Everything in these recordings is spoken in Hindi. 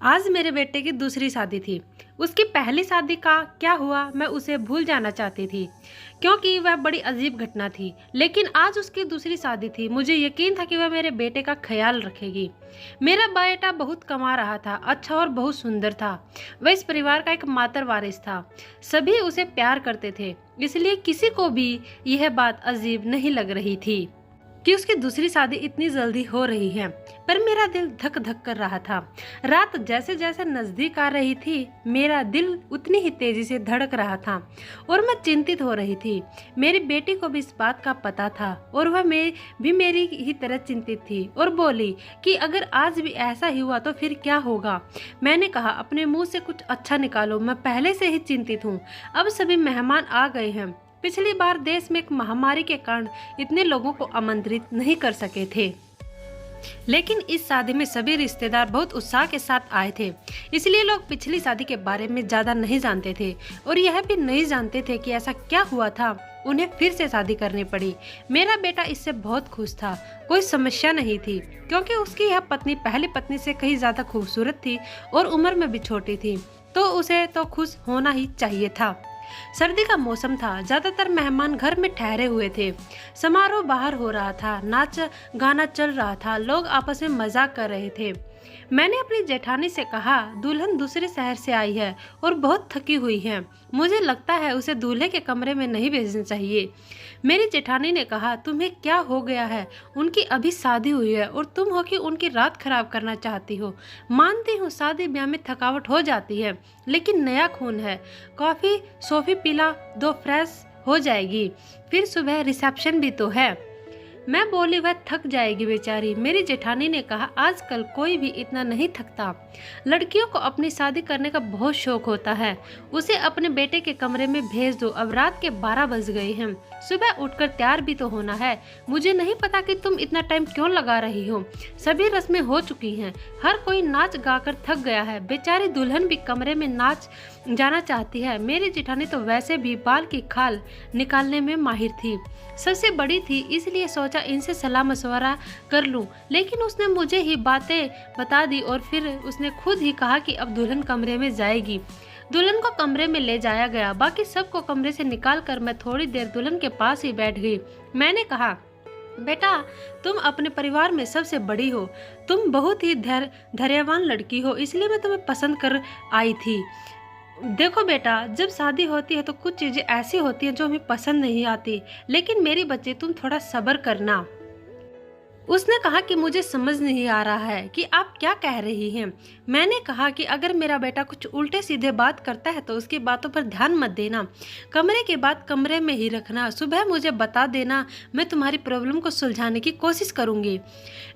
आज मेरे बेटे की दूसरी शादी थी। उसकी पहली शादी का क्या हुआ मैं उसे भूल जाना चाहती थी क्योंकि वह बड़ी अजीब घटना थी। लेकिन आज उसकी दूसरी शादी थी। मुझे यकीन था कि वह मेरे बेटे का ख्याल रखेगी। मेरा बेटा बहुत कमा रहा था, अच्छा और बहुत सुंदर था। वह इस परिवार का एक मातर वारिस था। सभी उसे प्यार करते थे, इसलिए किसी को भी यह बात अजीब नहीं लग रही थी कि उसकी दूसरी शादी इतनी जल्दी हो रही है। पर मेरा दिल धक धक कर रहा था। रात जैसे जैसे नजदीक आ रही थी, मेरा दिल उतनी ही तेजी से धड़क रहा था और मैं चिंतित हो रही थी। मेरी बेटी को भी इस बात का पता था और वह भी मेरी ही तरह चिंतित थी और बोली कि अगर आज भी ऐसा ही हुआ तो फिर क्या होगा। मैंने कहा, अपने मुंह से कुछ अच्छा निकालो, मैं पहले से ही चिंतित हूँ। अब सभी मेहमान आ गए हैं। पिछली बार देश में एक महामारी के कारण इतने लोगों को आमंत्रित नहीं कर सके थे, लेकिन इस शादी में सभी रिश्तेदार बहुत उत्साह के साथ आए थे। इसलिए लोग पिछली शादी के बारे में ज्यादा नहीं जानते थे और यह भी नहीं जानते थे कि ऐसा क्या हुआ था उन्हें फिर से शादी करनी पड़ी। मेरा बेटा इससे बहुत खुश था। कोई समस्या नहीं थी क्योंकि उसकी यह पत्नी पहली पत्नी से कहीं ज्यादा खूबसूरत थी और उम्र में भी छोटी थी, तो उसे तो खुश होना ही चाहिए था। सर्दी का मौसम था। ज्यादातर मेहमान घर में ठहरे हुए थे। समारोह बाहर हो रहा था, नाच गाना चल रहा था, लोग आपस में मजाक कर रहे थे। मैंने अपनी जेठानी से कहा, दुल्हन दूसरे शहर से आई है और बहुत थकी हुई है। मुझे लगता है उसे दूल्हे के कमरे में नहीं भेजना चाहिए। मेरी जेठानी ने कहा, तुम्हें क्या हो गया है? उनकी अभी शादी हुई है और तुम हो कि उनकी रात खराब करना चाहती हो। मानती हूँ शादी ब्याह में थकावट हो जाती है, लेकिन नया खून है। कॉफी सॉफी पिला दो, फ्रेश हो जाएगी। फिर सुबह रिसेप्शन भी तो है। मैं बोली, वह थक जाएगी बेचारी। मेरी जेठानी ने कहा, आजकल कोई भी इतना नहीं थकता। लड़कियों को अपनी शादी करने का बहुत शौक होता है। उसे अपने बेटे के कमरे में भेज दो। अब रात के 12 बज गए हैं। सुबह उठकर तैयार भी तो होना है। मुझे नहीं पता कि तुम इतना टाइम क्यों लगा रही हो। सभी रस्में हो चुकी हैं। हर कोई नाच गाकर थक गया है। बेचारी दुल्हन भी कमरे में नाच जाना चाहती है। मेरी जेठानी तो वैसे भी बाल की खाल निकालने में माहिर थी, सबसे बड़ी थी, इसलिए सोचा इनसे सलाह मशवरा कर लूं। लेकिन उसने मुझे ही बातें बता दी और फिर उसने खुद ही कहा कि अब दुल्हन कमरे में जाएगी। दुल्हन को कमरे में ले जाया गया। बाकी सबको कमरे से निकालकर मैं थोड़ी देर दुल्हन के पास ही बैठ गई। मैंने कहा, बेटा, तुम अपने परिवार में सबसे बड़ी हो। तुम बहुत ही धैर्यवान लड़की हो, इसलिए मैं तुम्हें पसंद कर आई थी। देखो बेटा, जब शादी होती है तो कुछ चीजें ऐसी होती हैं जो हमें पसंद नहीं आती, लेकिन मेरी बच्ची तुम थोड़ा सब्र करना। उसने कहा कि मुझे समझ नहीं आ रहा है कि आप क्या कह रही हैं। मैंने कहा कि अगर मेरा बेटा कुछ उल्टे सीधे बात करता है तो उसकी बातों पर ध्यान मत देना। कमरे के बाद कमरे में ही रखना। सुबह मुझे बता देना, मैं तुम्हारी प्रॉब्लम को सुलझाने की कोशिश करूंगी।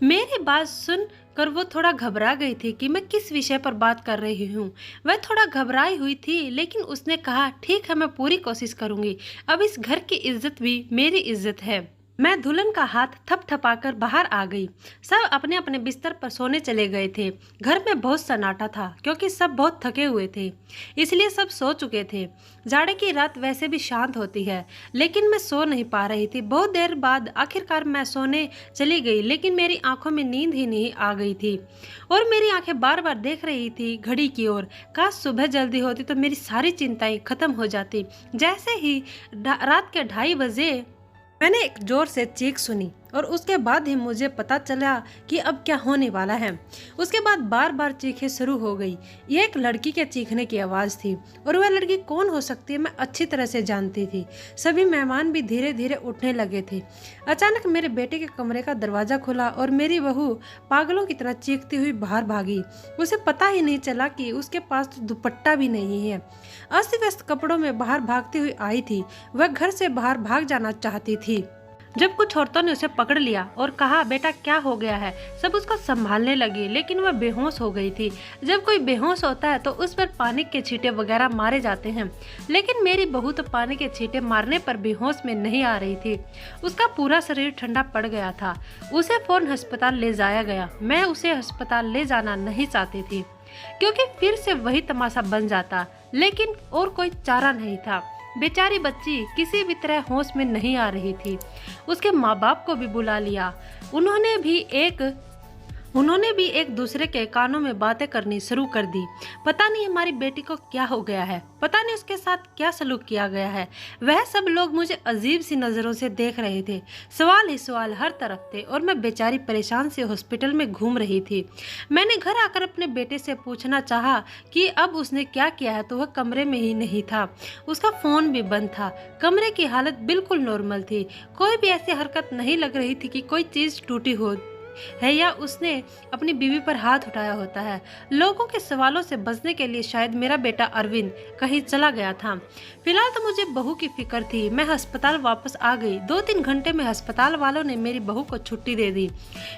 मेरी बात सुन कर वो थोड़ा घबरा गई थी कि मैं किस विषय पर बात कर रही हूँ। वह थोड़ा घबराई हुई थी, लेकिन उसने कहा, ठीक है, मैं पूरी कोशिश करूंगी। अब इस घर की इज्जत भी मेरी इज्जत है। मैं दुल्हन का हाथ थपथपाकर बाहर आ गई। सब अपने अपने बिस्तर पर सोने चले गए थे। घर में बहुत सन्नाटा था क्योंकि सब बहुत थके हुए थे, इसलिए सब सो चुके थे। जाड़े की रात वैसे भी शांत होती है, लेकिन मैं सो नहीं पा रही थी। बहुत देर बाद आखिरकार मैं सोने चली गई, लेकिन मेरी आंखों में नींद ही नहीं आ गई थी और मेरी आंखें बार बार देख रही थी घड़ी की ओर। काश सुबह जल्दी होती तो मेरी सारी चिंताएं खत्म हो जाती। जैसे ही रात के 2:30 बजे मैंने एक जोर से चीख सुनी और उसके बाद ही मुझे पता चला कि अब क्या होने वाला है। उसके बाद बार बार चीखें शुरू हो गई। यह एक लड़की के चीखने की आवाज़ थी और वह लड़की कौन हो सकती है मैं अच्छी तरह से जानती थी। सभी मेहमान भी धीरे धीरे उठने लगे थे। अचानक मेरे बेटे के कमरे का दरवाज़ा खुला और मेरी बहू पागलों की तरह चीखती हुई बाहर भागी। उसे पता ही नहीं चला कि उसके पास तो दुपट्टा भी नहीं है। अस्त व्यस्त कपड़ों में बाहर भागती हुई आई थी। वह घर से बाहर भाग जाना चाहती थी जब कुछ औरतों ने उसे पकड़ लिया और कहा, बेटा क्या हो गया है? सब उसको संभालने लगी, लेकिन वह बेहोश हो गई थी। जब कोई बेहोश होता है तो उस पर पानी के छींटे वगैरह मारे जाते हैं, लेकिन मेरी बहू तो पानी के छींटे मारने पर बेहोश में नहीं आ रही थी। उसका पूरा शरीर ठंडा पड़ गया था। उसे फौरन अस्पताल ले जाया गया। मैं उसे अस्पताल ले जाना नहीं चाहती थी क्योंकि फिर से वही तमाशा बन जाता, लेकिन और कोई चारा नहीं था। बेचारी बच्ची किसी भी तरह होश में नहीं आ रही थी। उसके माँ बाप को भी बुला लिया। उन्होंने भी एक उन्होंने भी एक दूसरे के कानों में बातें करनी शुरू कर दी। पता नहीं हमारी बेटी को क्या हो गया है, पता नहीं उसके साथ क्या सलूक किया गया है। वह सब लोग मुझे अजीब सी नजरों से देख रहे थे। सवाल ही सवाल हर तरफ थे और मैं बेचारी परेशान से हॉस्पिटल में घूम रही थी। मैंने घर आकर अपने बेटे से पूछना चाहा कि अब उसने क्या किया है, तो वह कमरे में ही नहीं था। उसका फोन भी बंद था। कमरे की हालत बिल्कुल नॉर्मल थी। कोई भी ऐसी हरकत नहीं लग रही थी कि कोई चीज टूटी हो है या उसने अपनी बीवी पर हाथ उठाया होता है। लोगों के सवालों से बचने के लिए शायद मेरा बेटा अरविंद कहीं चला गया था। फिलहाल तो मुझे बहू की फिक्र थी। मैं अस्पताल वापस आ गई। 2-3 घंटे में अस्पताल वालों ने मेरी बहू को छुट्टी दे दी।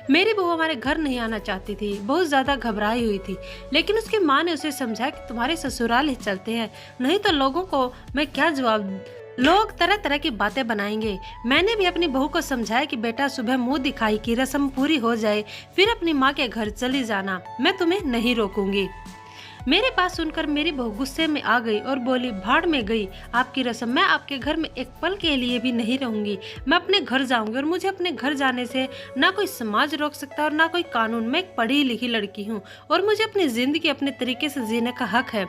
मेरी बहू हमारे घर नहीं आना चाहती थी, बहुत ज्यादा घबराई हुई थी, लेकिन उसकी माँ ने उसे समझाया कि तुम्हारे ससुराल ही चलते हैं, नहीं तो लोगों को मैं क्या जवाब। लोग तरह तरह की बातें बनाएंगे। मैंने भी अपनी बहू को समझाया कि बेटा सुबह मुंह दिखाई की रस्म पूरी हो जाए फिर अपनी माँ के घर चली जाना, मैं तुम्हें नहीं रोकूंगी। मेरी बात सुनकर मेरी बहू गुस्से में आ गई और बोली, भाड़ में गई आपकी रस्म, मैं आपके घर में एक पल के लिए भी नहीं रहूंगी। मैं अपने घर जाऊंगी और मुझे अपने घर जाने से ना कोई समाज रोक सकता और ना कोई कानून। मैं एक पढ़ी लिखी लड़की हूँ और मुझे अपनी जिंदगी अपने तरीके से जीने का हक है।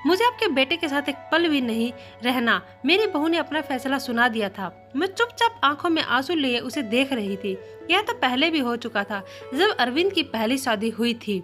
मुझे आपके बेटे के साथ एक पल भी नहीं रहना। मेरी बहू ने अपना फैसला सुना दिया था। मैं चुपचाप आंखों में आंसू लिए उसे देख रही थी। यह तो पहले भी हो चुका था जब अरविंद की पहली शादी हुई थी।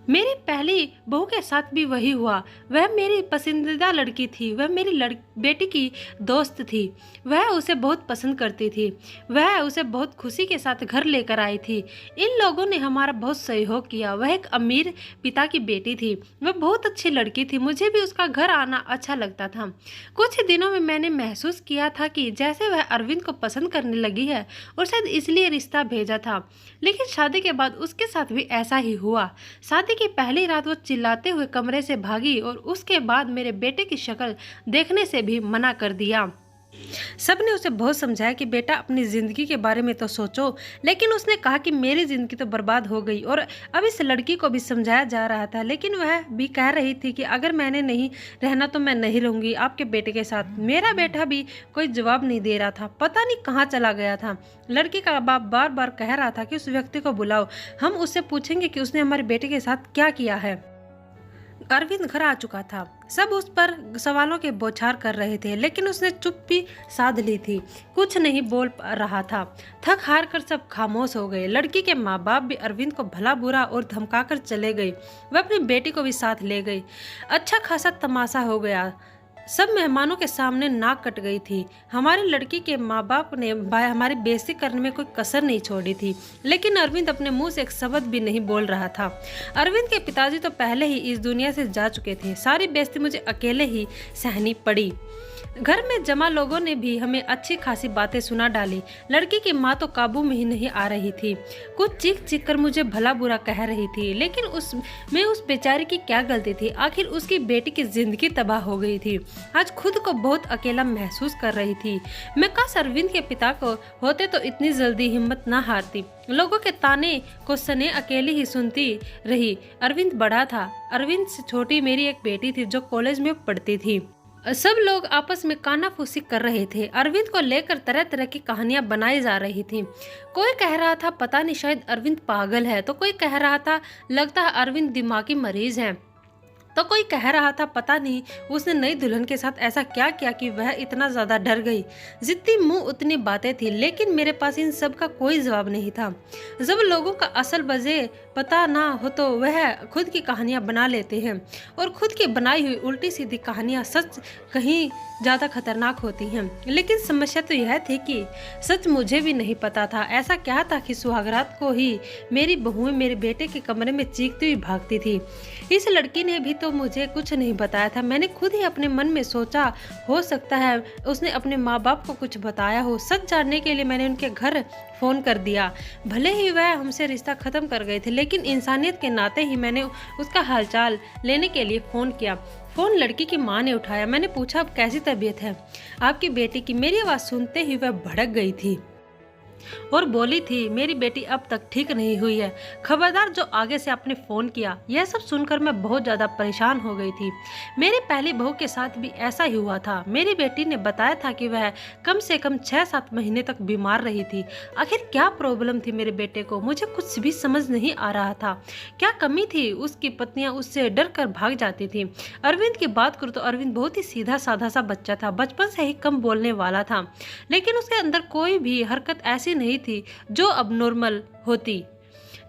मेरी पहली बहू के साथ भी वही हुआ। वह मेरी पसंदीदा लड़की थी। वह मेरी बेटी की दोस्त थी। वह उसे बहुत पसंद करती थी। वह उसे बहुत खुशी के साथ घर लेकर आई थी। इन लोगों ने हमारा बहुत सहयोग किया। वह एक अमीर पिता की बेटी थी। वह बहुत अच्छी लड़की थी। मुझे भी उसका घर आना अच्छा लगता था। कुछ ही दिनों में मैंने महसूस किया था कि जैसे वह अरविंद को पसंद करने लगी है और शायद इसलिए रिश्ता भेजा था। लेकिन शादी के बाद उसके साथ भी ऐसा ही हुआ। शादी की पहली रात वो चिल्लाते हुए कमरे से भागी और उसके बाद मेरे बेटे की शक्ल देखने से भी मना कर दिया। सबने उसे बहुत समझाया कि बेटा अपनी जिंदगी के बारे में तो सोचो, लेकिन उसने कहा कि मेरी जिंदगी तो बर्बाद हो गई। और अब इस लड़की को भी समझाया जा रहा था, लेकिन वह भी कह रही थी कि अगर मैंने नहीं रहना तो मैं नहीं रहूंगी आपके बेटे के साथ। मेरा बेटा भी कोई जवाब नहीं दे रहा था, पता नहीं कहाँ चला गया था। लड़की का बाप बार बार कह रहा था कि उस व्यक्ति को बुलाओ, हम उससे पूछेंगे कि उसने हमारे बेटे के साथ क्या किया है। अरविंद घर आ चुका था। सब उस पर सवालों के बौछार कर रहे थे, लेकिन उसने चुप्पी साध ली थी, कुछ नहीं बोल रहा था। थक हार कर सब खामोश हो गए। लड़की के माँ बाप भी अरविंद को भला बुरा और धमकाकर चले गए। वह अपनी बेटी को भी साथ ले गई। अच्छा खासा तमाशा हो गया। सब मेहमानों के सामने नाक कट गई थी। हमारी लड़की के माँ बाप ने हमारी बेइज्जती करने में कोई कसर नहीं छोड़ी थी, लेकिन अरविंद अपने मुंह से एक शब्द भी नहीं बोल रहा था। अरविंद के पिताजी तो पहले ही इस दुनिया से जा चुके थे। सारी बेइज्जती मुझे अकेले ही सहनी पड़ी। घर में जमा लोगों ने भी हमें अच्छी खासी बातें सुना डाली। लड़की की माँ तो काबू में ही नहीं आ रही थी। कुछ चीख चीख कर मुझे भला बुरा कह रही थी, लेकिन उस बेचारी की क्या गलती थी। आखिर उसकी बेटी की जिंदगी तबाह हो गई थी। आज खुद को बहुत अकेला महसूस कर रही थी। मैं काश अरविंद के पिता को होते तो इतनी जल्दी हिम्मत न हारती। लोगों के ताने को सने अकेली ही सुनती रही। अरविंद बड़ा था। अरविंद से छोटी मेरी एक बेटी थी जो कॉलेज में पढ़ती थी। सब लोग आपस में कानाफूसी कर रहे थे। अरविंद को लेकर तरह तरह की कहानियां बनाई जा रही थी। कोई कह रहा था पता नहीं शायद अरविंद पागल है, तो कोई कह रहा था लगता है अरविंद दिमागी मरीज है, तो कोई कह रहा था पता नहीं उसने नई दुल्हन के साथ ऐसा क्या किया कि वह इतना ज्यादा डर गई। जितनी मुंह उतनी बातें थी, लेकिन मेरे पास इन सब का कोई जवाब नहीं था। जब लोगों का असल वजह पता ना हो तो वह खुद की कहानियां बना लेते हैं, और खुद की बनाई हुई उल्टी सीधी कहानियां सच कहीं ज़्यादा खतरनाक होती हैं। लेकिन समस्या तो यह थी कि सच मुझे भी नहीं पता था। ऐसा क्या था कि सुहागरात को ही मेरी बहुएं मेरे बेटे के कमरे में चीखती हुई भागती थी। इस लड़की ने भी तो मुझे कुछ नहीं बताया था। मैंने खुद ही अपने मन में सोचा हो सकता है उसने अपने माँ बाप को कुछ बताया हो। सच जानने के लिए मैंने उनके घर फ़ोन कर दिया। भले ही वह हमसे रिश्ता ख़त्म कर गए थे, लेकिन इंसानियत के नाते ही मैंने उसका हालचाल लेने के लिए फ़ोन किया। फ़ोन लड़की की माँ ने उठाया। मैंने पूछा अब कैसी तबीयत है आपकी बेटी की। मेरी आवाज़ सुनते ही वह भड़क गई थी। और बोली थी मेरी बेटी अब तक ठीक नहीं हुई है, खबरदार जो आगे से आपने फ़ोन किया। यह सब सुनकर मैं बहुत ज़्यादा परेशान हो गई थी। मेरी पहली बहू के साथ भी ऐसा ही हुआ था। मेरी बेटी ने बताया था कि वह कम से कम 6-7 महीने तक बीमार रही थी। आखिर क्या प्रॉब्लम थी मेरे बेटे को, मुझे कुछ भी समझ नहीं आ रहा था। क्या कमी थी? उसकी पत्नियां उससे डर कर भाग जाती थी। अरविंद की बात करूँ तो अरविंद बहुत ही सीधा साधा सा बच्चा था, बचपन से ही कम बोलने वाला था, लेकिन उसके अंदर कोई भी हरकत ऐसी नहीं थी जो अब नॉर्मल होती।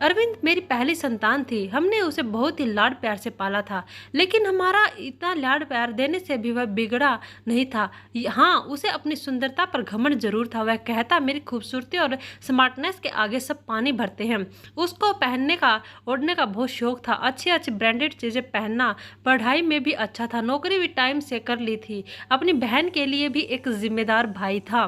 अरविंद मेरी पहली संतान थी। हमने उसे बहुत ही लाड प्यार से पाला था, लेकिन हमारा इतना लाड प्यार देने से भी वह बिगड़ा नहीं था। हाँ, उसे अपनी सुंदरता पर घमंड जरूर था। वह कहता मेरी खूबसूरती और स्मार्टनेस के आगे सब पानी भरते हैं। उसको पहनने का ओढ़ने का बहुत शौक था, अच्छी अच्छी ब्रांडेड चीज़ें पहनना। पढ़ाई में भी अच्छा था, नौकरी भी टाइम से कर ली थी। अपनी बहन के लिए भी एक जिम्मेदार भाई था।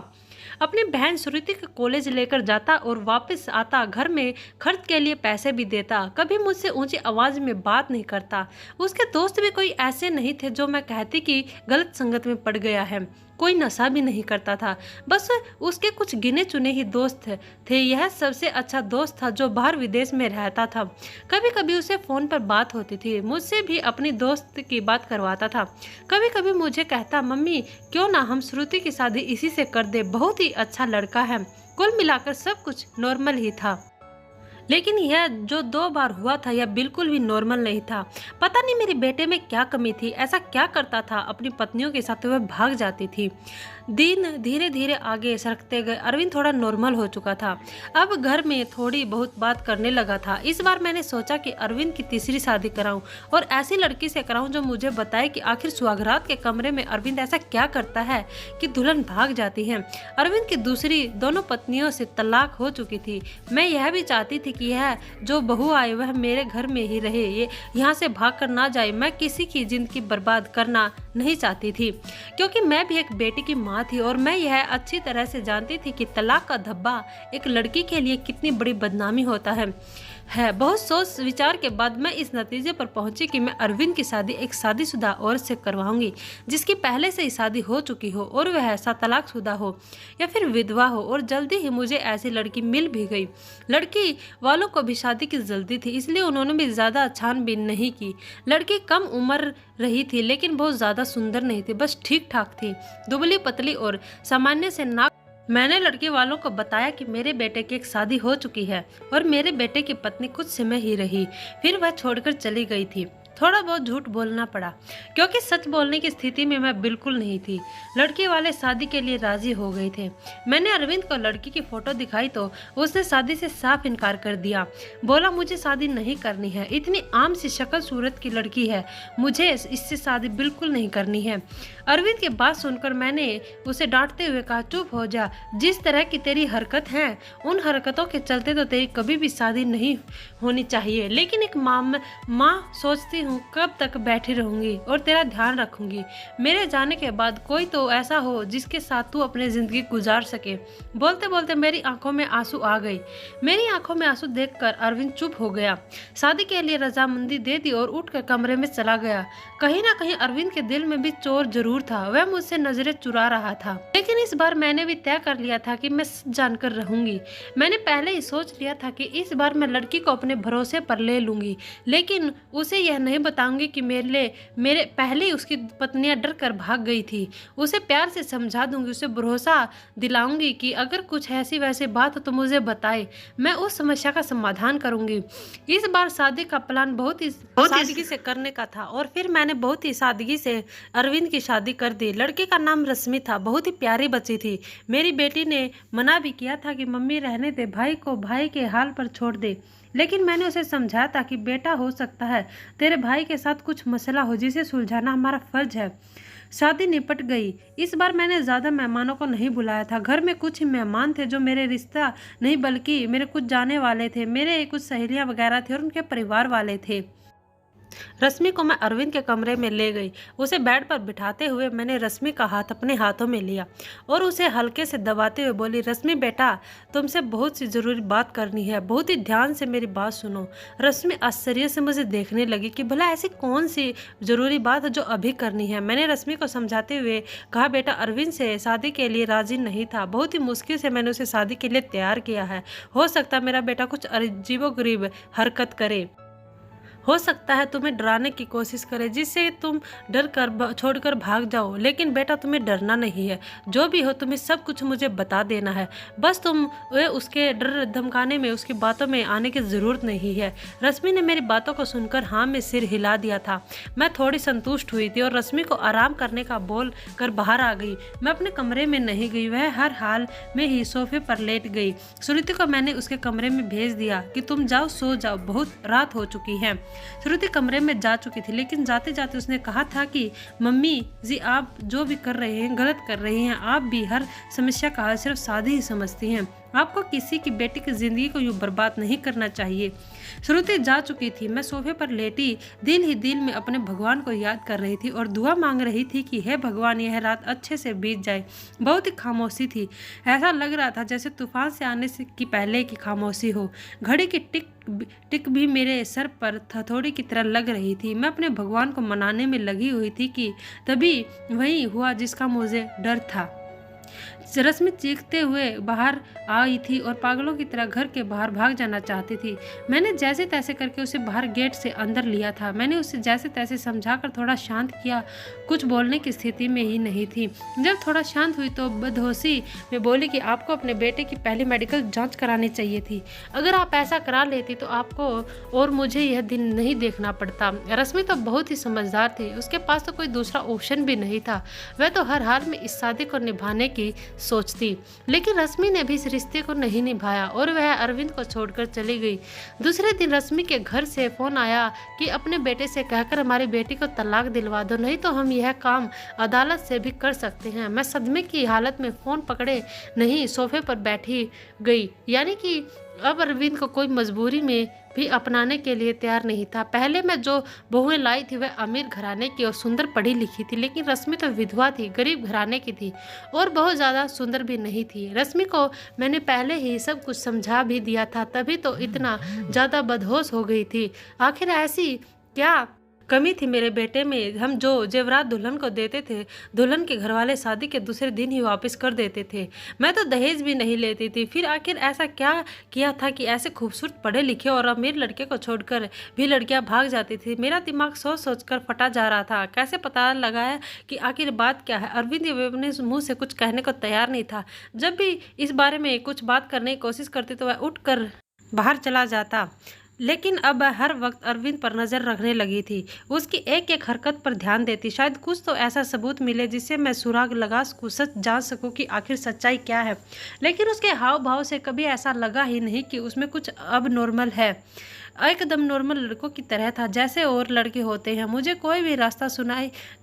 अपनी बहन श्रुति के कॉलेज लेकर जाता और वापस आता, घर में खर्च के लिए पैसे भी देता। कभी मुझसे ऊंची आवाज में बात नहीं करता। उसके दोस्त भी कोई ऐसे नहीं थे जो मैं कहती कि गलत संगत में पड़ गया है। कोई नशा भी नहीं करता था, बस उसके कुछ गिने चुने ही दोस्त थे। यह सबसे अच्छा दोस्त था जो बाहर विदेश में रहता था। कभी कभी उसे फोन पर बात होती थी, मुझसे भी अपनी दोस्त की बात करवाता था। कभी कभी मुझे कहता मम्मी क्यों ना हम श्रुति की शादी इसी से कर दे, बहुत ही अच्छा लड़का है। कुल मिलाकर सब कुछ नॉर्मल ही था, लेकिन यह जो 2 बार हुआ था यह बिल्कुल भी नॉर्मल नहीं था। पता नहीं मेरे बेटे में क्या कमी थी, ऐसा क्या करता था अपनी पत्नियों के साथ वह भाग जाती थी। दिन धीरे धीरे आगे सरकते गए। अरविंद थोड़ा नॉर्मल हो चुका था, अब घर में थोड़ी बहुत बात करने लगा था। इस बार मैंने सोचा कि अरविंद की तीसरी शादी कराऊं और ऐसी लड़की से कराऊं जो मुझे बताए कि आखिर सुहागरात के कमरे में अरविंद ऐसा क्या करता है कि दुल्हन भाग जाती है। अरविंद की दूसरी दोनों पत्नियों से तलाक हो चुकी थी। मैं यह भी चाहती थी कि यह जो बहू आए वह मेरे घर में ही रहे, ये यहाँ से भाग कर ना जाए। मैं किसी की जिंदगी बर्बाद करना नहीं चाहती थी, क्योंकि मैं भी एक बेटी की माँ थी और मैं यह अच्छी तरह से जानती थी कि तलाक का धब्बा एक लड़की के लिए कितनी बड़ी बदनामी होता है। बहुत सोच विचार के बाद मैं इस नतीजे पर पहुंची कि मैं अरविंद की शादी एक शादीशुदा औरत से करवाऊंगी, जिसकी पहले से ही शादी हो चुकी हो और वह ऐसा तलाकशुदा हो या फिर विधवा हो। और जल्दी ही मुझे ऐसी लड़की मिल भी गई। लड़की वालों को भी शादी की जल्दी थी, इसलिए उन्होंने भी ज़्यादा छानबीन नहीं की। लड़की कम उम्र रही थी, लेकिन बहुत ज़्यादा सुंदर नहीं थी, बस ठीक ठाक थी, दुबली पतली और सामान्य से नाक। मैंने लड़के वालों को बताया कि मेरे बेटे की एक शादी हो चुकी है और मेरे बेटे की पत्नी कुछ समय ही रही, फिर वह छोड़कर चली गई थी। थोड़ा बहुत झूठ बोलना पड़ा, क्योंकि सच बोलने की स्थिति में मैं बिल्कुल नहीं थी। लड़के वाले शादी के लिए राजी हो गए थे। मैंने अरविंद को लड़की की फोटो दिखाई तो उसने शादी से साफ इनकार कर दिया। बोला मुझे शादी नहीं करनी है, इतनी आम सी शक्ल सूरत की लड़की है, मुझे इससे शादी बिल्कुल नहीं करनी है। अरविंद की बात सुनकर मैंने उसे डांटते हुए कहा चुप हो जा, जिस तरह की तेरी हरकत है उन हरकतों के चलते तो तेरी कभी भी शादी नहीं होनी चाहिए। लेकिन एक माँ सोचती हूँ कब तक बैठी रहूंगी और तेरा ध्यान रखूंगी। मेरे जाने के बाद कोई तो ऐसा हो जिसके साथ तू अपनी जिंदगी गुजार सके। बोलते बोलते मेरी आंखों में आंसू आ गई। मेरी आंखों में आंसू देखकर अरविंद चुप हो गया, शादी के लिए रजामंदी दे दी और उठकर कमरे में चला गया। कहीं ना कहीं अरविंद के दिल में भी चोर जरूर था, वह मुझसे नजरें चुरा रहा था। लेकिन इस बार मैंने भी तय कर लिया था कि मैं जानकर रहूंगी। मैंने पहले ही सोच लिया था कि इस बार मैं लड़की को अपने भरोसे पर ले लूंगी, लेकिन उसे यह नहीं बताऊंगी कि मेरे पहले उसकी पत्नियां डर कर भाग गई थी। उसे प्यार से समझा दूंगी, उसे भरोसा दिलाऊंगी कि अगर कुछ ऐसी वैसी बात हो तो मुझे बताए, मैं उस समस्या का समाधान करूंगी। इस बार शादी का प्लान बहुत ही सादगी से करने का था और फिर मैंने बहुत ही सादगी से अरविंद की शादी कर दी। लड़की का नाम रश्मि था, बहुत ही प्यारी बच्ची थी। मेरी बेटी ने मना भी किया था कि मम्मी रहने दे, भाई को भाई के हाल पर छोड़ दे, लेकिन मैंने उसे समझाया था कि बेटा हो सकता है तेरे भाई के साथ कुछ मसला हो जिसे सुलझाना हमारा फर्ज है। शादी निपट गई। इस बार मैंने ज़्यादा मेहमानों को नहीं बुलाया था। घर में कुछ मेहमान थे जो मेरे रिश्ता नहीं बल्कि मेरे कुछ जाने वाले थे, मेरे कुछ सहेलियां वगैरह थे और उनके परिवार वाले थे। रश्मि को मैं अरविंद के कमरे में ले गई। उसे बेड पर बिठाते हुए मैंने रश्मि का हाथ अपने हाथों में लिया और उसे हल्के से दबाते हुए बोली, रश्मि बेटा, तुमसे बहुत सी ज़रूरी बात करनी है, बहुत ही ध्यान से मेरी बात सुनो। रश्मि आश्चर्य से मुझे देखने लगी कि भला ऐसी कौन सी ज़रूरी बात है जो अभी करनी है। मैंने रश्मि को समझाते हुए कहा, बेटा, अरविंद से शादी के लिए राजी नहीं था, बहुत ही मुश्किल से मैंने उसे शादी के लिए तैयार किया है। हो सकता है मेरा बेटा कुछ अजीबोगरीब हरकत करे, हो सकता है तुम्हें डराने की कोशिश करे जिससे तुम डर कर छोड़कर भाग जाओ, लेकिन बेटा तुम्हें डरना नहीं है। जो भी हो तुम्हें सब कुछ मुझे बता देना है, बस तुम उसके डर धमकाने में, उसकी बातों में आने की ज़रूरत नहीं है। रश्मि ने मेरी बातों को सुनकर हाँ में सिर हिला दिया था। मैं थोड़ी संतुष्ट हुई थी और रश्मि को आराम करने का बोल कर बाहर आ गई। मैं अपने कमरे में नहीं गई, वह हर हाल में ही सोफे पर लेट गई। श्रुति को मैंने उसके कमरे में भेज दिया कि तुम जाओ, सो जाओ, बहुत रात हो चुकी है। श्रुति कमरे में जा चुकी थी, लेकिन जाते जाते उसने कहा था कि मम्मी जी, आप जो भी कर रहे हैं गलत कर रही हैं। आप भी हर समस्या का हल सिर्फ शादी ही समझती हैं। आपको किसी की बेटी की जिंदगी को यूं बर्बाद नहीं करना चाहिए। श्रुति जा चुकी थी। मैं सोफे पर लेटी दिल ही दिल में अपने भगवान को याद कर रही थी और दुआ मांग रही थी कि हे भगवान, यह रात अच्छे से बीत जाए। बहुत ही खामोशी थी। ऐसा लग रहा था जैसे तूफान से आने से की पहले की खामोशी हो। घड़ी की टिक टिक भी मेरे सर पर हथौड़ी की तरह लग रही थी। मैं अपने भगवान को मनाने में लगी हुई थी कि तभी वही हुआ जिसका मुझे डर था। रश्मि चीखते हुए बाहर आई थी और पागलों की तरह घर के बाहर भाग जाना चाहती थी। मैंने जैसे तैसे करके उसे बाहर गेट से अंदर लिया था। मैंने उसे जैसे तैसे समझाकर थोड़ा शांत किया, कुछ बोलने की स्थिति में ही नहीं थी। जब थोड़ा शांत हुई तो बेहोशी में बोली कि आपको अपने बेटे की पहले मेडिकल जांच करानी चाहिए थी। अगर आप ऐसा करा लेती तो आपको और मुझे यह दिन नहीं देखना पड़ता। रश्मि तो बहुत ही समझदार थी, उसके पास तो कोई दूसरा ऑप्शन भी नहीं था। वह तो हर हाल में इस शादी को निभाने की सोचती, लेकिन रश्मि ने भी इस रिश्ते को नहीं निभाया और वह अरविंद को छोड़कर चली गई। दूसरे दिन रश्मि के घर से फोन आया कि अपने बेटे से कहकर हमारी बेटी को तलाक दिलवा दो, नहीं तो हम यह काम अदालत से भी कर सकते हैं। मैं सदमे की हालत में फोन पकड़े नहीं सोफे पर बैठी गई, यानी कि अब अरविंद को कोई मजबूरी में भी अपनाने के लिए तैयार नहीं था। पहले मैं जो बहुएं लाई थी वह अमीर घराने की और सुंदर पढ़ी लिखी थी, लेकिन रश्मि तो विधवा थी, गरीब घराने की थी और बहुत ज़्यादा सुंदर भी नहीं थी। रश्मि को मैंने पहले ही सब कुछ समझा भी दिया था, तभी तो इतना ज़्यादा बदहोश हो गई थी। आखिर ऐसी क्या कमी थी मेरे बेटे में? हम जो जेवरात दुल्हन को देते थे, दुल्हन के घरवाले शादी के दूसरे दिन ही वापस कर देते थे। मैं तो दहेज भी नहीं लेती थी। फिर आखिर ऐसा क्या किया था कि ऐसे खूबसूरत पढ़े लिखे और अमीर लड़के को छोड़कर भी लड़कियां भाग जाती थी? मेरा दिमाग सोच सोच कर फटा जा रहा था। कैसे पता लगाया कि आखिर बात क्या है? अरविंद अपने मुंह से कुछ कहने को तैयार नहीं था। जब भी इस बारे में कुछ बात करने की कोशिश करती तो वह उठ कर बाहर चला जाता, लेकिन अब हर वक्त अरविंद पर नज़र रखने लगी थी। उसकी एक एक हरकत पर ध्यान देती। शायद कुछ तो ऐसा सबूत मिले जिससे मैं सुराग लगा सकूं, सच जान सकूं कि आखिर सच्चाई क्या है। लेकिन उसके हाव भाव से कभी ऐसा लगा ही नहीं कि उसमें कुछ अब नॉर्मल है। एकदम नॉर्मल लड़कों की तरह था जैसे और लड़के होते हैं। मुझे कोई भी रास्ता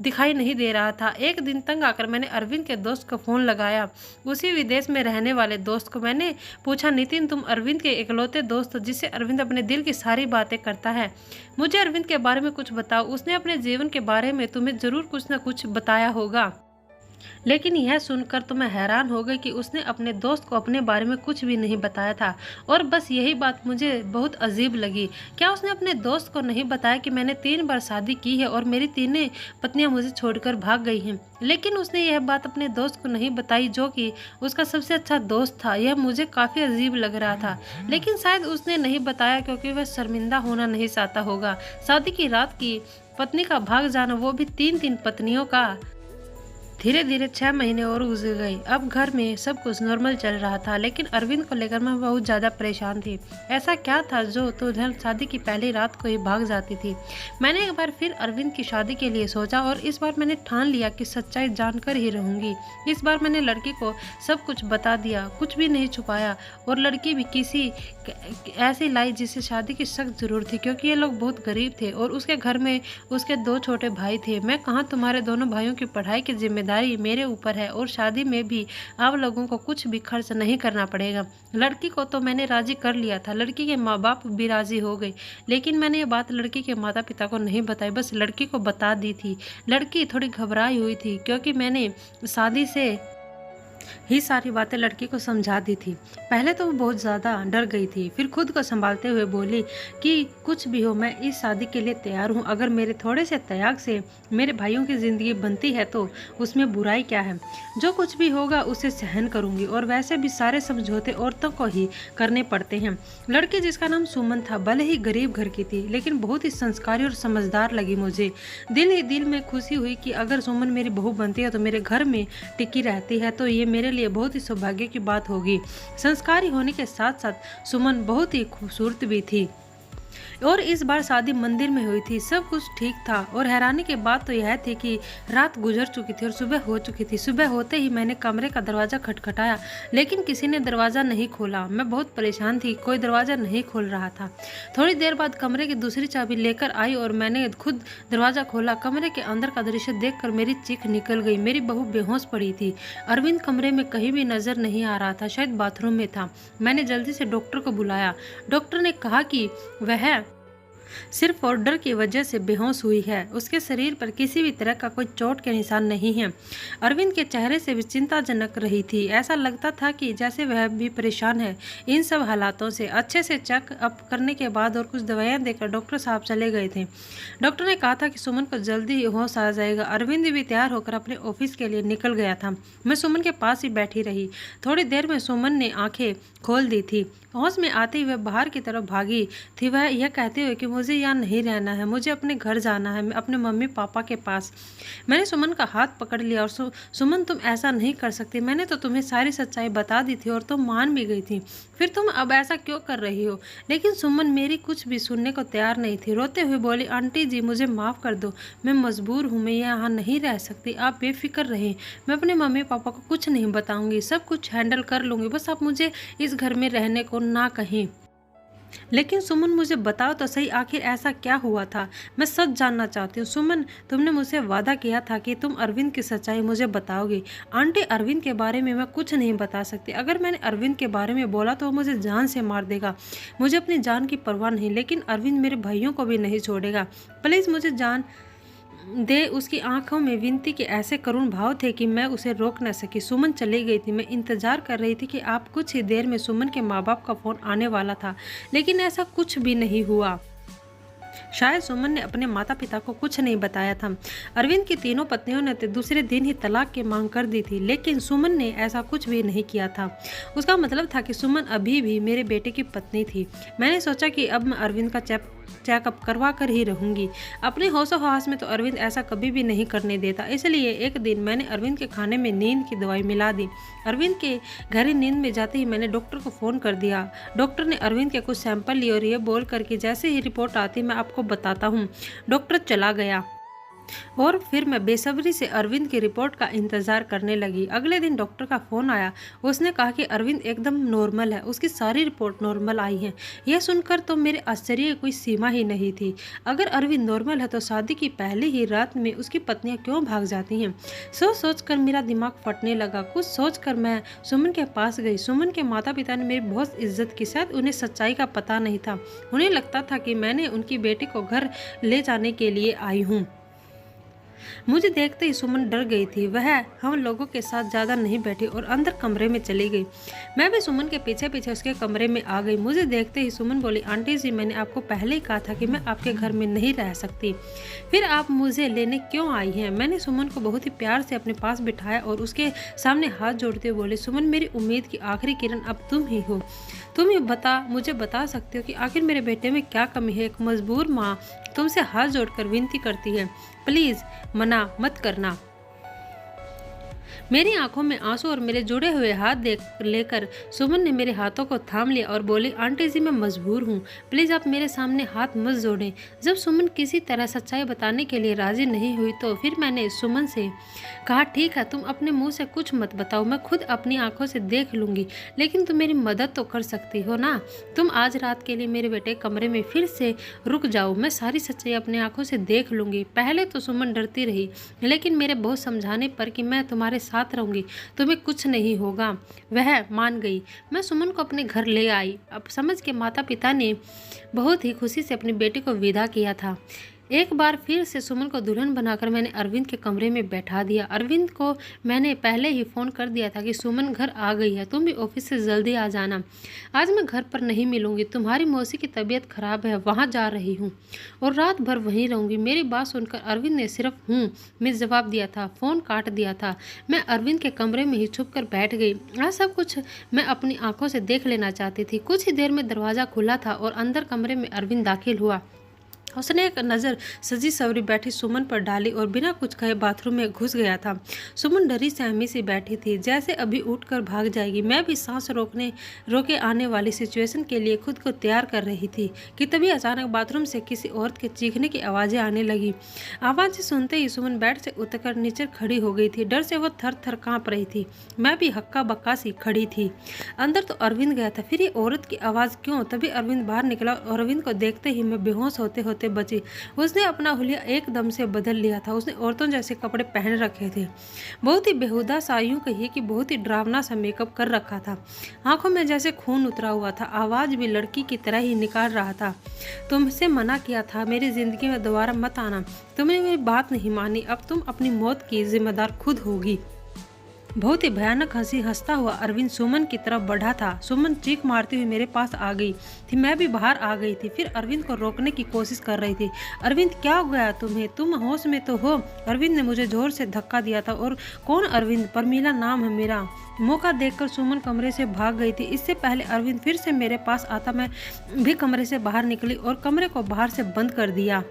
दिखाई नहीं दे रहा था। एक दिन तंग आकर मैंने अरविंद के दोस्त को फ़ोन लगाया, उसी विदेश में रहने वाले दोस्त को। मैंने पूछा, नितिन, तुम अरविंद के इकलौते दोस्त हो जिससे अरविंद अपने दिल की सारी बातें करता है, मुझे अरविंद के बारे में कुछ बताओ। उसने अपने जीवन के बारे में तुम्हें ज़रूर कुछ न कुछ बताया होगा। लेकिन यह सुनकर तो मैं हैरान हो गई कि उसने अपने दोस्त को अपने बारे में कुछ भी नहीं बताया था, और बस यही बात मुझे बहुत अजीब लगी। क्या उसने अपने दोस्त को नहीं बताया कि मैंने 3 बार शादी की है और मेरी तीनों पत्नियां मुझे छोड़कर भाग गई हैं? लेकिन उसने यह बात अपने दोस्त को नहीं बताई जो कि उसका सबसे अच्छा दोस्त था। यह मुझे काफ़ी अजीब लग रहा था, लेकिन शायद उसने नहीं बताया क्योंकि वह शर्मिंदा होना नहीं चाहता होगा। शादी की रात की पत्नी का भाग जाना, वो भी 3 पत्नियों का। धीरे धीरे 6 महीने और गुजर गए। अब घर में सब कुछ नॉर्मल चल रहा था, लेकिन अरविंद को लेकर मैं बहुत ज़्यादा परेशान थी। ऐसा क्या था जो दुल्हन शादी की पहली रात को ही भाग जाती थी? मैंने एक बार फिर अरविंद की शादी के लिए सोचा और इस बार मैंने ठान लिया कि सच्चाई जानकर ही रहूंगी। इस बार मैंने लड़की को सब कुछ बता दिया, कुछ भी नहीं छुपाया, और लड़की भी किसी ऐसी लाई जिसे शादी की सख्त जरूरत थी, क्योंकि ये लोग बहुत गरीब थे और उसके घर में उसके 2 छोटे भाई थे। मैं कहाँ तुम्हारे दोनों भाइयों की पढ़ाई की जिम्मेदारी जिम्मेदारी मेरे ऊपर है और शादी में भी आप लोगों को कुछ भी खर्च नहीं करना पड़ेगा। लड़की को तो मैंने राजी कर लिया था, लड़की के माँ बाप भी राजी हो गए, लेकिन मैंने ये बात लड़की के माता पिता को नहीं बताई, बस लड़की को बता दी थी। लड़की थोड़ी घबराई हुई थी क्योंकि मैंने शादी से ही सारी बातें लड़की को समझा दी थी। पहले तो वो बहुत ज़्यादा डर गई थी, फिर खुद को संभालते हुए बोली कि कुछ भी हो मैं इस शादी के लिए तैयार हूँ। अगर मेरे थोड़े से त्याग से मेरे भाइयों की ज़िंदगी बनती है तो उसमें बुराई क्या है। जो कुछ भी होगा उसे सहन करूँगी, और वैसे भी सारे समझौते औरतों को ही करने पड़ते हैं। लड़की जिसका नाम सुमन था भले ही गरीब घर की थी, लेकिन बहुत ही संस्कारी और समझदार लगी मुझे। दिल ही दिल में खुशी हुई कि अगर सुमन मेरी बहू बनती है तो मेरे घर में टिकी रहती है तो ये मेरे लिए बहुत ही सौभाग्य की बात होगी। संस्कारी होने के साथ साथ सुमन बहुत ही खूबसूरत भी थी, और इस बार शादी मंदिर में हुई थी। सब कुछ ठीक था, और हैरानी की बात तो यह थी कि रात गुजर चुकी थी और सुबह हो चुकी थी। सुबह होते ही मैंने कमरे का दरवाज़ा खटखटाया, लेकिन किसी ने दरवाज़ा नहीं खोला। मैं बहुत परेशान थी, कोई दरवाज़ा नहीं खोल रहा था। थोड़ी देर बाद कमरे की दूसरी चाबी लेकर आई और मैंने खुद दरवाज़ा खोला। कमरे के अंदर का दृश्य देखकर मेरी चीख निकल गई। मेरी बहू बेहोश पड़ी थी। अरविंद कमरे में कहीं भी नजर नहीं आ रहा था, शायद बाथरूम में था। मैंने जल्दी से डॉक्टर को बुलाया। डॉक्टर ने कहा कि वह सिर्फ ऑर्डर की वजह से बेहोश हुई है, उसके शरीर पर किसी भी तरह का कोई चोट के निशान नहीं है। अरविंद के चेहरे से भी चिंताजनक रही थी। ऐसा लगता था कि जैसे वह भी परेशान है इन सब हालातों से। अच्छे से चेकअप करने के बाद और कुछ दवाइयां देकर डॉक्टर साहब चले गए थे। डॉक्टर ने कहा था कि सुमन को जल्दी ही होश आ जाएगा। अरविंद भी तैयार होकर अपने ऑफिस के लिए निकल गया था। मैं सुमन के पास ही बैठी रही। थोड़ी देर में सुमन ने आंखें खोल दी थी। होश में आते ही वह बाहर की तरफ भागी थी, वह यह कहते हुए कि मुझे यहाँ नहीं रहना है, मुझे अपने घर जाना है, अपने मम्मी पापा के पास। मैंने सुमन का हाथ पकड़ लिया और सुमन तुम ऐसा नहीं कर सकती। मैंने तो तुम्हें सारी सच्चाई बता दी थी और तुम मान भी गई थी, फिर तुम अब ऐसा क्यों कर रही हो। लेकिन सुमन मेरी कुछ भी सुनने को तैयार नहीं थी। रोते हुए बोली, आंटी जी मुझे माफ़ कर दो, मैं मजबूर हूँ, मैं यहाँ नहीं रह सकती। आप बेफिक्र रहें, मैं अपने मम्मी पापा को कुछ नहीं बताऊँगी, सब कुछ हैंडल कर लूँगी। बस आप मुझे इस घर में रहने को ना कहें। लेकिन सुमन मुझे बताओ तो सही, आखिर ऐसा क्या हुआ था। मैं सच जानना चाहती हूँ। सुमन तुमने मुझसे वादा किया था कि तुम अरविंद की सच्चाई मुझे बताओगी। आंटी अरविंद के बारे में मैं कुछ नहीं बता सकती। अगर मैंने अरविंद के बारे में बोला तो वो मुझे जान से मार देगा। मुझे अपनी जान की परवाह नहीं, लेकिन अरविंद मेरे भाइयों को भी नहीं छोड़ेगा। प्लीज़ मुझे जान दे। उसकी आंखों में विनती के ऐसे करुण भाव थे कि मैं उसे रोक न सकी। सुमन चली गई थी। मैं इंतजार कर रही थी कि आप कुछ ही देर में सुमन के माँ बाप का फ़ोन आने वाला था, लेकिन ऐसा कुछ भी नहीं हुआ। शायद सुमन ने अपने माता पिता को कुछ नहीं बताया था। अरविंद की तीनों पत्नियों ने तो दूसरे दिन ही तलाक की मांग कर दी थी, लेकिन सुमन ने ऐसा कुछ भी नहीं किया था। उसका मतलब था कि सुमन अभी भी मेरे बेटे की पत्नी थी। मैंने सोचा कि अब मैं अरविंद का चेकअप करवा कर ही रहूंगी। अपने होशो हवास में तो अरविंद ऐसा कभी भी नहीं करने देता, इसलिए एक दिन मैंने अरविंद के खाने में नींद की दवाई मिला दी। अरविंद के गहरी नींद में जाते ही मैंने डॉक्टर को फ़ोन कर दिया। डॉक्टर ने अरविंद के कुछ सैंपल लिए और ये बोल कर कि जैसे ही रिपोर्ट आती मैं आपको बताता हूँ। डॉक्टर चला गया और फिर मैं बेसब्री से अरविंद की रिपोर्ट का इंतज़ार करने लगी। अगले दिन डॉक्टर का फ़ोन आया। उसने कहा कि अरविंद एकदम नॉर्मल है, उसकी सारी रिपोर्ट नॉर्मल आई है। यह सुनकर तो मेरे आश्चर्य की कोई सीमा ही नहीं थी। अगर अरविंद नॉर्मल है तो शादी की पहली ही रात में उसकी पत्नियां क्यों भाग जाती हैं। सोच कर मेरा दिमाग फटने लगा। कुछ सोच कर मैं सुमन के पास गई। सुमन के माता पिता ने मेरी बहुत इज्जत की। शायद उन्हें सच्चाई का पता नहीं था। उन्हें लगता था कि मैंने उनकी बेटी को घर ले जाने के लिए आई हूँ। मुझे देखते ही सुमन डर गई थी। वह हम लोगों के साथ ज़्यादा नहीं बैठी और अंदर कमरे में चली गई। मैं भी सुमन के पीछे पीछे उसके कमरे में आ गई। मुझे देखते ही सुमन बोली, आंटी जी मैंने आपको पहले ही कहा था कि मैं आपके घर में नहीं रह सकती, फिर आप मुझे लेने क्यों आई हैं। मैंने सुमन को बहुत ही प्यार से अपने पास बिठाया और उसके सामने हाथ जोड़ते हुए बोले, सुमन मेरी उम्मीद की आखिरी किरण अब तुम ही हो। तुम ही मुझे बता सकते हो कि आखिर मेरे बेटे में क्या कमी है। एक मजबूर माँ तुमसे हाथ जोड़कर विनती करती है, प्लीज़ मना मत करना। मेरी आंखों में आंसू और मेरे जुड़े हुए हाथ देख लेकर सुमन ने मेरे हाथों को थाम लिया और बोली, आंटी जी मैं मजबूर हूँ, प्लीज़ आप मेरे सामने हाथ मत जोड़ें। जब सुमन किसी तरह सच्चाई बताने के लिए राजी नहीं हुई तो फिर मैंने सुमन से कहा, ठीक है तुम अपने मुंह से कुछ मत बताओ, मैं खुद अपनी आंखों से देख लूँगी, लेकिन तुम मेरी मदद तो कर सकती हो ना। तुम आज रात के लिए मेरे बेटे कमरे में फिर से रुक जाओ, मैं सारी सच्चाई अपनी आंखों से देख लूँगी। पहले तो सुमन डरती रही, लेकिन मेरे बहुत समझाने पर कि मैं तुम्हारे साथ रहूँगी, तुम्हें कुछ नहीं होगा, वह मान गई। मैं सुमन को अपने घर ले आई। अब समझ के माता पिता ने बहुत ही खुशी से अपनी बेटी को विदा किया था। एक बार फिर से सुमन को दुल्हन बनाकर मैंने अरविंद के कमरे में बैठा दिया। अरविंद को मैंने पहले ही फ़ोन कर दिया था कि सुमन घर आ गई है, तुम भी ऑफिस से जल्दी आ जाना। आज मैं घर पर नहीं मिलूंगी, तुम्हारी मौसी की तबीयत खराब है, वहाँ जा रही हूँ और रात भर वहीं रहूँगी। मेरी बात सुनकर अरविंद ने सिर्फ में जवाब दिया था, फ़ोन काट दिया था। मैं अरविंद के कमरे में ही छुप कर बैठ गई। आज सब कुछ मैं अपनी आंखों से देख लेना चाहती थी। कुछ ही देर में दरवाज़ा खुला था और अंदर कमरे में अरविंद दाखिल हुआ। उसने एक नज़र सजी सवरी बैठी सुमन पर डाली और बिना कुछ कहे बाथरूम में घुस गया था। सुमन डरी सहमी सी बैठी थी, जैसे अभी उठकर भाग जाएगी। मैं भी सांस रोके आने वाली सिचुएशन के लिए खुद को तैयार कर रही थी कि तभी अचानक बाथरूम से किसी औरत के चीखने की आवाज़ें आने लगी। आवाज़ें सुनते ही सुमन बेड से उतरकर नीचे खड़ी हो गई थी। डर से वह थर थर काँप रही थी। मैं भी हक्का बक्का सी खड़ी थी। अंदर तो अरविंद गया था, फिर ये औरत की आवाज़ क्यों? तभी अरविंद बाहर निकला और अरविंद को देखते ही मैं बेहोश होते होते बची। उसने अपना हुलिया एकदम से बदल लिया था। उसने औरतों जैसे कपड़े पहन रखे थे। बहुत ही बेहुदा सा, यूं कहिए कि बहुत ही डरावना सा मेकअप कर रखा था। आंखों में जैसे खून उतरा हुआ था। आवाज भी लड़की की तरह ही निकाल रहा था। तुमसे मना किया था मेरी जिंदगी में दोबारा मत आना, तुमने मेरी बात नहीं मानी, अब तुम अपनी मौत की जिम्मेदार खुद होगी। बहुत ही भयानक हंसी हंसता हुआ अरविंद सुमन की तरफ बढ़ा था। सुमन चीख मारती हुई मेरे पास आ गई थी। मैं भी बाहर आ गई थी, फिर अरविंद को रोकने की कोशिश कर रही थी। अरविंद क्या हो गया तुम्हें? तुम होश में तो हो? अरविंद ने मुझे जोर से धक्का दिया था। और कौन अरविंद? परमीला नाम है मेरा। मौका देखकर सुमन कमरे से भाग गई थी। इससे पहले अरविंद फिर से मेरे पास आता, मैं भी कमरे से बाहर निकली और कमरे को बाहर से बंद कर दिया।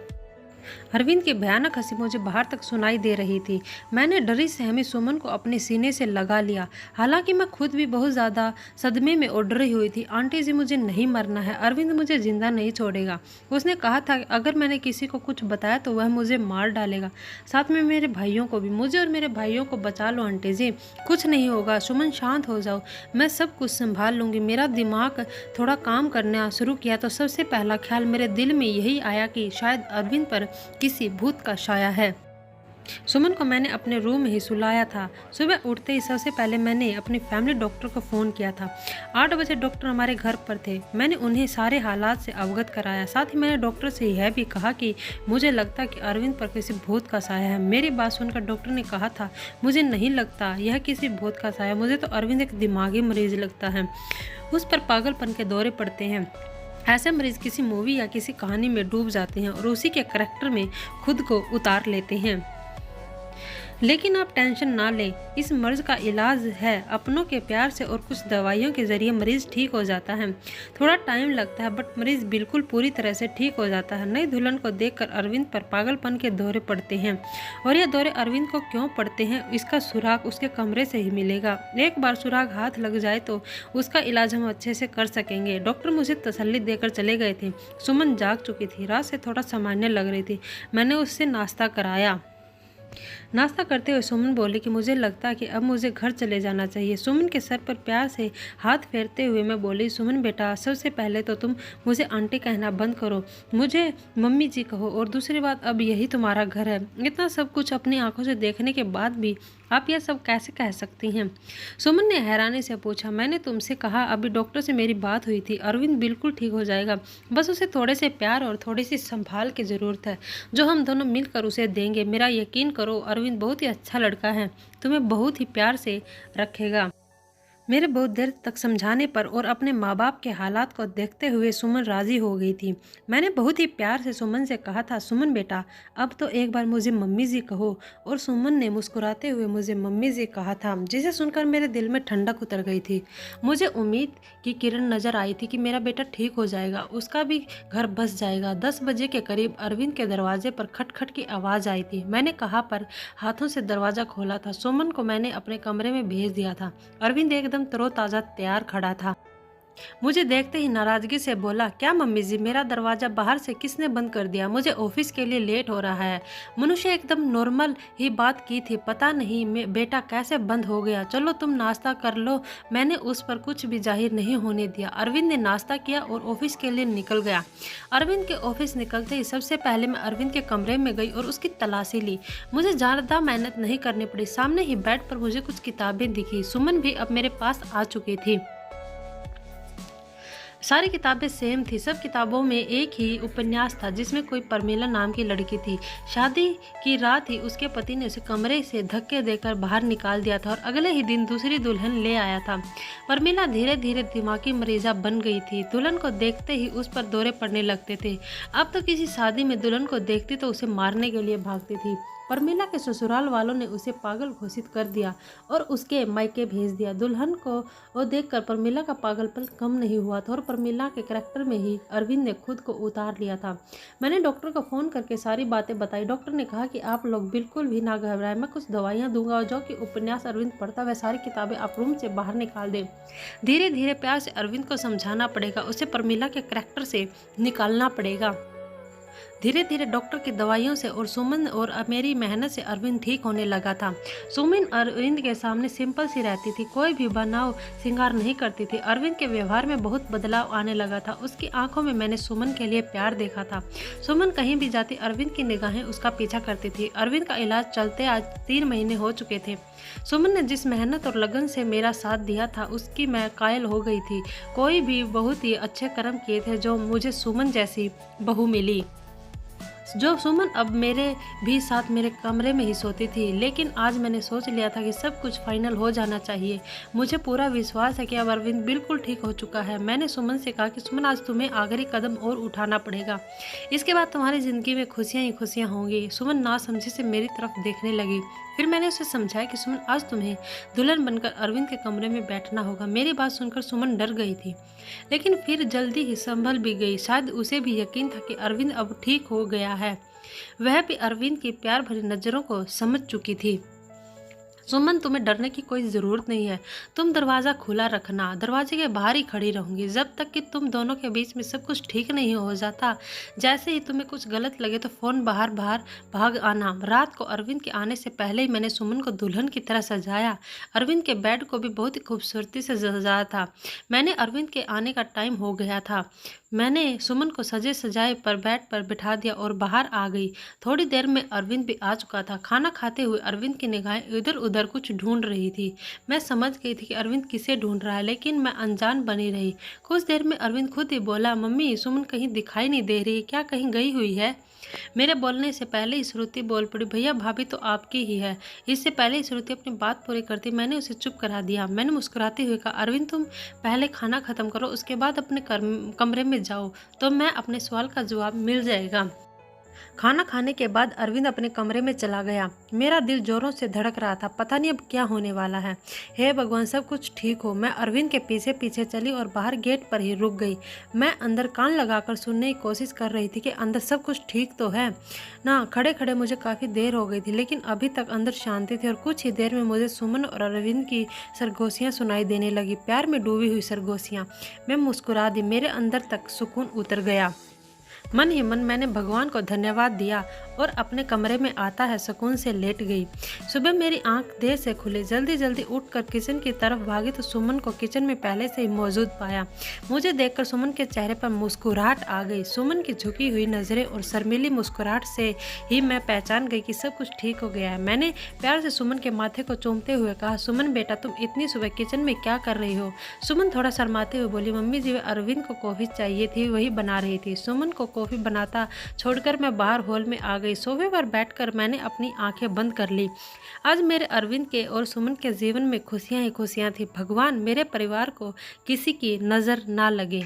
अरविंद की भयानक हंसी मुझे बाहर तक सुनाई दे रही थी। मैंने डरी सहमी सुमन को अपने सीने से लगा लिया। हालांकि मैं खुद भी बहुत ज़्यादा सदमे में और डरी हुई थी। आंटी जी मुझे नहीं मरना है, अरविंद मुझे जिंदा नहीं छोड़ेगा। उसने कहा था अगर मैंने किसी को कुछ बताया तो वह मुझे मार डालेगा, साथ में मेरे भाइयों को भी। मुझे और मेरे भाइयों को बचा लो आंटी जी, कुछ नहीं होगा। सुमन शांत हो जाओ, मैं सब कुछ संभाल लूँगी। मेरा दिमाग थोड़ा काम करना शुरू किया तो सबसे पहला ख्याल मेरे दिल में यही आया कि शायद अरविंद पर किसी भूत का साया है। सुमन को मैंने अपने रूम में ही सुलाया था। सुबह उठते ही सबसे पहले मैंने अपने फैमिली डॉक्टर को फ़ोन किया था। 8 बजे डॉक्टर हमारे घर पर थे। मैंने उन्हें सारे हालात से अवगत कराया। साथ ही मैंने डॉक्टर से यह भी कहा कि मुझे लगता कि अरविंद पर किसी भूत का साया है। मेरी बात सुनकर डॉक्टर ने कहा था, मुझे नहीं लगता यह किसी भूत का साया, मुझे तो अरविंद एक दिमागी मरीज लगता है। उस पर पागलपन के दौरे पड़ते हैं। ऐसे मरीज किसी मूवी या किसी कहानी में डूब जाते हैं और उसी के करैक्टर में खुद को उतार लेते हैं। लेकिन आप टेंशन ना लें, इस मर्ज का इलाज है अपनों के प्यार से और कुछ दवाइयों के जरिए मरीज ठीक हो जाता है। थोड़ा टाइम लगता है बट मरीज बिल्कुल पूरी तरह से ठीक हो जाता है। नई दुल्हन को देखकर अरविंद पर पागलपन के दौरे पड़ते हैं और ये दौरे अरविंद को क्यों पड़ते हैं इसका सुराग उसके कमरे से ही मिलेगा। एक बार सुराग हाथ लग जाए तो उसका इलाज हम अच्छे से कर सकेंगे। डॉक्टर मुझे तसल्ली देकर चले गए थे। सुमन जाग चुकी थी, रात से थोड़ा सामान्य लग रही थी। मैंने उससे नाश्ता कराया। नाश्ता करते हुए सुमन बोली कि मुझे लगता कि अब मुझे घर चले जाना चाहिए। सुमन के सर पर प्यार से हाथ फेरते हुए मैं बोली, सुमन बेटा, सबसे पहले तो तुम मुझे आंटी कहना बंद करो, मुझे मम्मी जी कहो। और दूसरी बात, अब यही तुम्हारा घर है। इतना सब कुछ अपनी आंखों से देखने के बाद भी आप यह सब कैसे कह सकती हैं? सुमन ने हैरानी से पूछा। मैंने तुमसे कहा, अभी डॉक्टर से मेरी बात हुई थी, अरविंद बिल्कुल ठीक हो जाएगा, बस उसे थोड़े से प्यार और थोड़ी सी संभाल की ज़रूरत है जो हम दोनों मिलकर उसे देंगे। मेरा यकीन करो, अरविंद बहुत ही अच्छा लड़का है, तुम्हें बहुत ही प्यार से रखेगा। मेरे बहुत देर तक समझाने पर और अपने माँ बाप के हालात को देखते हुए सुमन राज़ी हो गई थी। मैंने बहुत ही प्यार से सुमन से कहा था, सुमन बेटा अब तो एक बार मुझे मम्मी जी कहो। और सुमन ने मुस्कुराते हुए मुझे मम्मी जी कहा था, जिसे सुनकर मेरे दिल में ठंडक उतर गई थी। मुझे उम्मीद की किरण नज़र आई थी कि मेरा बेटा ठीक हो जाएगा, उसका भी घर बस जाएगा। 10 बजे के करीब अरविंद के दरवाजे पर खटखट की आवाज़ आई थी। मैंने कहा पर हाथों से दरवाज़ा खोला था। सुमन को मैंने अपने कमरे में भेज दिया था। अरविंद एकदम तरोताज़ा तैयार खड़ा था। मुझे देखते ही नाराजगी से बोला, क्या मम्मी जी, मेरा दरवाजा बाहर से किसने बंद कर दिया? मुझे ऑफिस के लिए लेट हो रहा है। मनुष्य एकदम नॉर्मल ही बात की थी, पता नहीं बेटा कैसे बंद हो गया। चलो तुम नाश्ता कर लो। मैंने उस पर कुछ भी जाहिर नहीं होने दिया। अरविंद ने नाश्ता किया और ऑफिस के लिए निकल गया। अरविंद के ऑफिस निकलते ही सबसे पहले मैं अरविंद के कमरे में गई और उसकी तलाशी ली। मुझे ज़्यादा मेहनत नहीं करनी पड़ी। सामने ही बेड पर मुझे कुछ किताबें दिखी। सुमन भी अब मेरे पास आ चुकी थी। सारी किताबें सेम थी। सब किताबों में एक ही उपन्यास था जिसमें कोई परमीला नाम की लड़की थी। शादी की रात ही उसके पति ने उसे कमरे से धक्के देकर बाहर निकाल दिया था और अगले ही दिन दूसरी दुल्हन ले आया था। परमीला धीरे धीरे दिमागी मरीजा बन गई थी। दुल्हन को देखते ही उस पर दौरे पड़ने लगते थे। अब तो किसी शादी में दुल्हन को देखती तो उसे मारने के लिए भागती थी। परमीला के ससुराल वालों ने उसे पागल घोषित कर दिया और उसके मायके भेज दिया। दुल्हन को वो देखकर परमीला का पागलपन कम नहीं हुआ था और परमीला के करैक्टर में ही अरविंद ने खुद को उतार लिया था। मैंने डॉक्टर को फ़ोन करके सारी बातें बताई। डॉक्टर ने कहा कि आप लोग बिल्कुल भी ना घबराएं, मैं कुछ दवाइयाँ दूंगा और जो कि उपन्यास अरविंद पढ़ता वह सारी किताबें आप रूम से बाहर निकाल दें। धीरे धीरे प्यार से अरविंद को समझाना पड़ेगा, उसे परमीला के करैक्टर से निकालना पड़ेगा। धीरे धीरे डॉक्टर की दवाइयों से और सुमन और मेरी मेहनत से अरविंद ठीक होने लगा था। सुमन अरविंद के सामने सिंपल सी रहती थी, कोई भी बनाव श्रृंगार नहीं करती थी। अरविंद के व्यवहार में बहुत बदलाव आने लगा था। उसकी आंखों में मैंने सुमन के लिए प्यार देखा था। सुमन कहीं भी जाती अरविंद की निगाहें उसका पीछा करती थी। अरविंद का इलाज चलते आज 3 महीने हो चुके थे। सुमन ने जिस मेहनत और लगन से मेरा साथ दिया था उसकी मैं कायल हो गई थी। कोई भी बहुत ही अच्छे कर्म किए थे जो मुझे सुमन जैसी बहू मिली। जो सुमन अब मेरे भी साथ मेरे कमरे में ही सोती थी। लेकिन आज मैंने सोच लिया था कि सब कुछ फाइनल हो जाना चाहिए। मुझे पूरा विश्वास है कि अब अरविंद बिल्कुल ठीक हो चुका है। मैंने सुमन से कहा कि सुमन आज तुम्हें आखिरी कदम और उठाना पड़ेगा, इसके बाद तुम्हारी ज़िंदगी में खुशियाँ ही खुशियाँ होंगी। सुमन नासमझी से मेरी तरफ देखने लगी। फिर मैंने उसे समझाया कि सुमन आज तुम्हें दुल्हन बनकर अरविंद के कमरे में बैठना होगा। मेरी बात सुनकर सुमन डर गई थी, लेकिन फिर जल्दी ही संभल भी गई। शायद उसे भी यकीन था कि अरविंद अब ठीक हो गया है। वह भी अरविंद की प्यार भरी नज़रों को समझ चुकी थी। सुमन, तुम्हें डरने की कोई ज़रूरत नहीं है। तुम दरवाज़ा खुला रखना, दरवाजे के बाहर ही खड़ी रहूँगी जब तक कि तुम दोनों के बीच में सब कुछ ठीक नहीं हो जाता। जैसे ही तुम्हें कुछ गलत लगे तो फ़ोन बाहर भाग आना। रात को अरविंद के आने से पहले ही मैंने सुमन को दुल्हन की तरह सजाया। अरविंद के बेड को भी बहुत ही खूबसूरती से सजाया था। मैंने अरविंद के आने का टाइम हो गया था। मैंने सुमन को सजे सजाए पर बेड पर बिठा दिया और बाहर आ गई। थोड़ी देर में अरविंद भी आ चुका था। खाना खाते हुए अरविंद की निगाहें इधर उधर कुछ ढूंढ रही थी। मैं समझ गई थी कि अरविंद किसे ढूंढ रहा है, लेकिन मैं अनजान बनी रही। कुछ देर में अरविंद खुद ही बोला, मम्मी सुमन कहीं दिखाई नहीं दे रही, क्या कहीं गई हुई है? मेरे बोलने से पहले ही श्रुति बोल पड़ी, भैया भाभी तो आपकी ही है। इससे पहले ही श्रुति अपनी बात पूरी करती मैंने उसे चुप करा दिया। मैंने मुस्कुराते हुए कहा, अरविंद तुम पहले खाना खत्म करो, उसके बाद अपने कमरे में जाओ तो मैं अपने सवाल का जवाब मिल जाएगा। खाना खाने के बाद अरविंद अपने कमरे में चला गया। मेरा दिल जोरों से धड़क रहा था, पता नहीं अब क्या होने वाला है। हे भगवान सब कुछ ठीक हो। मैं अरविंद के पीछे पीछे चली और बाहर गेट पर ही रुक गई। मैं अंदर कान लगाकर सुनने की कोशिश कर रही थी कि अंदर सब कुछ ठीक तो है ना। खड़े खड़े मुझे काफ़ी देर हो गई थी, लेकिन अभी तक अंदर शांति थी और कुछ ही देर में मुझे सुमन और अरविंद की सरगोशियाँ सुनाई देने लगी, प्यार में डूबी हुई सरगोशियाँ। मैं मुस्कुरा दी, मेरे अंदर तक सुकून उतर गया। मन ही मन मैंने भगवान को धन्यवाद दिया और अपने कमरे में आता है सुकून से लेट गई। सुबह मेरी आंख देर से खुली। जल्दी जल्दी उठकर किचन की तरफ भागी तो सुमन को किचन में पहले से ही मौजूद पाया। मुझे देखकर सुमन के चेहरे पर मुस्कुराहट आ गई। सुमन की झुकी हुई नज़रें और शर्मीली मुस्कुराहट से ही मैं पहचान गई कि सब कुछ ठीक हो गया है। मैंने प्यार से सुमन के माथे को चूमते हुए कहा, सुमन बेटा तुम इतनी सुबह किचन में क्या कर रही हो? सुमन थोड़ा शर्माते हुए बोली, मम्मी जी अरविंद को कॉफ़ी चाहिए थी, वही बना रही थी। सुमन को कॉफ़ी बनाता छोड़कर मैं बाहर हॉल में आ गई। सोफे पर बैठकर मैंने अपनी आंखें बंद कर ली। आज मेरे अरविंद के और सुमन के जीवन में खुशियां ही खुशियां थी। भगवान मेरे परिवार को किसी की नज़र ना लगे।